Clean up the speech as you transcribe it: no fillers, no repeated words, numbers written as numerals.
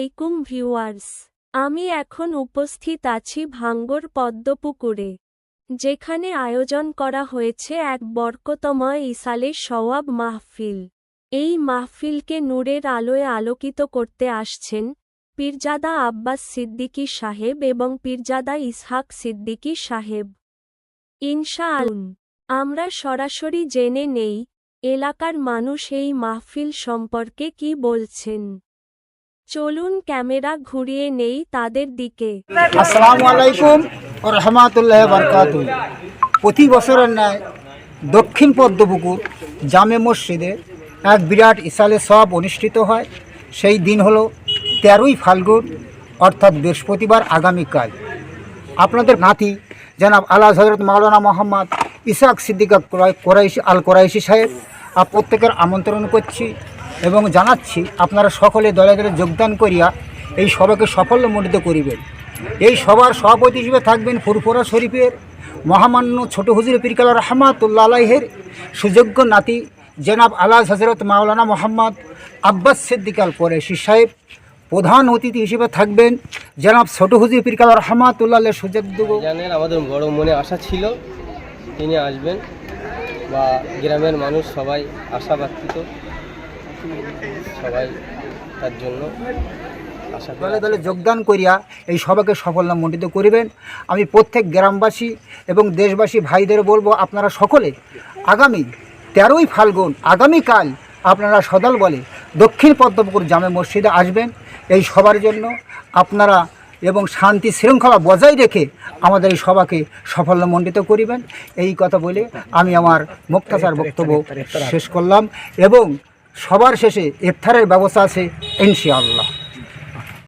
আলাইকুম ভিউয়ার্স, আমি এখন উপস্থিত আছি ভাঙ্গর পদ্মপুকুরে, যেখানে আয়োজন করা হয়েছে এক বরকতময় ইসালে সওয়াব মাহফিল। এই মাহফিলকে নূরের আলোয় আলোকিত করতে আসছেন পীরজাদা আব্বাস সিদ্দিকী সাহেব এবং পীরজাদা ইসহাক সিদ্দিকী সাহেব। ইনশাআল্লাহ আমরা সরাসরি জেনে নেই এলাকার মানুষ এই মাহফিল সম্পর্কে কি বলছেন। চলুন ক্যামেরা ঘুরিয়ে নেই তাদের দিকে। আসসালামু আলাইকুম ওয়া রাহমাতুল্লাহি ওয়া বারাকাতুহু। প্রতি বছরের ন্যায় দক্ষিণ পদ্মপুকুর জামে মসজিদে এক বিরাট ইসালে সওয়াব অনুষ্ঠিত হয়। সেই দিন হলো 13ই ফাল্গুন, অর্থাৎ বৃহস্পতিবার, আগামীকাল। আপনাদের নাতি জনাব আলা হযরত মাওলানা মোহাম্মদ ইসহাক সিদ্দিক কোরাইশি সাহেব প্রত্যেকের আমন্ত্রণ করছি এবং জানাচ্ছি আপনারা সকলে দলে দলে যোগদান করিয়া এই সভাকে সাফল্যমণ্ডিত করিবেন। এই সভার সভাপতি হিসেবে থাকবেন ফুরফুরা শরীফের মহামান্য ছোট হুজুর পীর কালা রহমাতুল্লাহ আলাইহির সুযোগ্য নাতি জনাব আলা হযরত মাওলানা মোহাম্মদ আব্বাস সিদ্দিক কোরাইশি সাহেব। প্রধান অতিথি হিসেবে থাকবেন জনাব ছোট হুজুর পীর কালা রহমাতুল্লাহ আলাইহির সুযোগ্য। জানেন, আমাদের বড় মনে আশা ছিল তিনি আসবেন, বা গ্রামের মানুষ সবাই আশাবাক্ষিত, সবাই তার জন্য দলে দলে যোগদান করিয়া এই সভাকে সাফল্যমণ্ডিত করিবেন। আমি প্রত্যেক গ্রামবাসী এবং দেশবাসী ভাইদের বলবো, আপনারা সকলে আগামী 13ই ফাল্গুন আগামীকাল আপনারা সদল বলে দক্ষিণ পদ্মপুকুর জামে মসজিদে আসবেন। এই সবার জন্য আপনারা এবং শান্তি শৃঙ্খলা বজায় রেখে আমাদের এই সভাকে সাফল্যমণ্ডিত করিবেন। এই কথা বলে আমি আমার মুক্তাসার বক্তব্য শেষ করলাম এবং সবার শেষে ইফতারের ব্যবস্থা আছে ইনশাআল্লাহ।